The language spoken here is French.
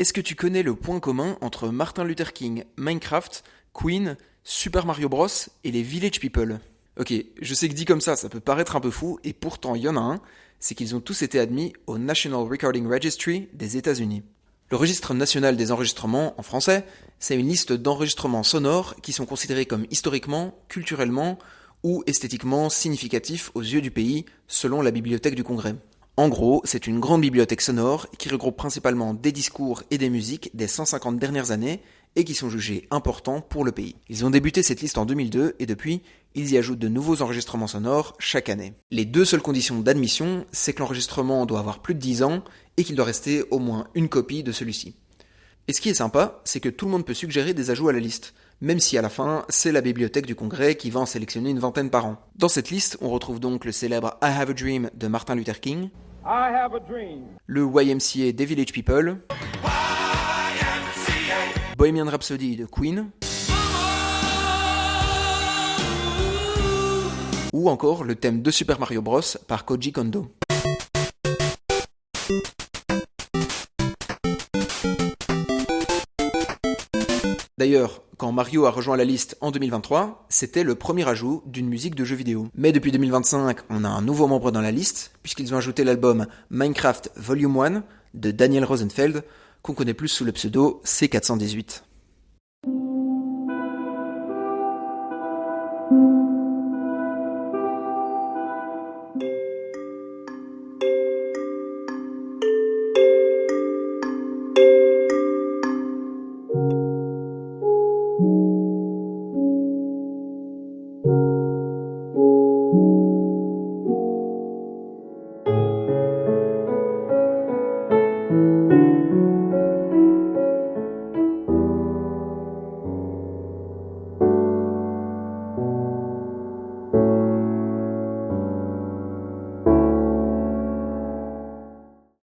Est-ce que tu connais le point commun entre Martin Luther King, Minecraft, Queen, Super Mario Bros et les Village People? Ok, je sais que dit comme ça peut paraître un peu fou, et pourtant il y en a un, c'est qu'ils ont tous été admis au National Recording Registry des États-Unis. Le registre national des enregistrements, en français, c'est une liste d'enregistrements sonores qui sont considérés comme historiquement, culturellement ou esthétiquement significatifs aux yeux du pays, selon la Bibliothèque du Congrès. En gros, c'est une grande bibliothèque sonore qui regroupe principalement des discours et des musiques des 150 dernières années et qui sont jugés importants pour le pays. Ils ont débuté cette liste en 2002 et depuis, ils y ajoutent de nouveaux enregistrements sonores chaque année. Les deux seules conditions d'admission, c'est que l'enregistrement doit avoir plus de 10 ans et qu'il doit rester au moins une copie de celui-ci. Et ce qui est sympa, c'est que tout le monde peut suggérer des ajouts à la liste, même si à la fin, c'est la bibliothèque du Congrès qui va en sélectionner une vingtaine par an. Dans cette liste, on retrouve donc le célèbre I Have a Dream de Martin Luther King, le YMCA des Village People, Bohemian Rhapsody de Queen, ou encore le thème de Super Mario Bros par Koji Kondo. D'ailleurs, quand Mario a rejoint la liste en 2023, c'était le premier ajout d'une musique de jeu vidéo. Mais depuis 2025, on a un nouveau membre dans la liste, puisqu'ils ont ajouté l'album Minecraft Volume 1 de Daniel Rosenfeld, qu'on connaît plus sous le pseudo C418.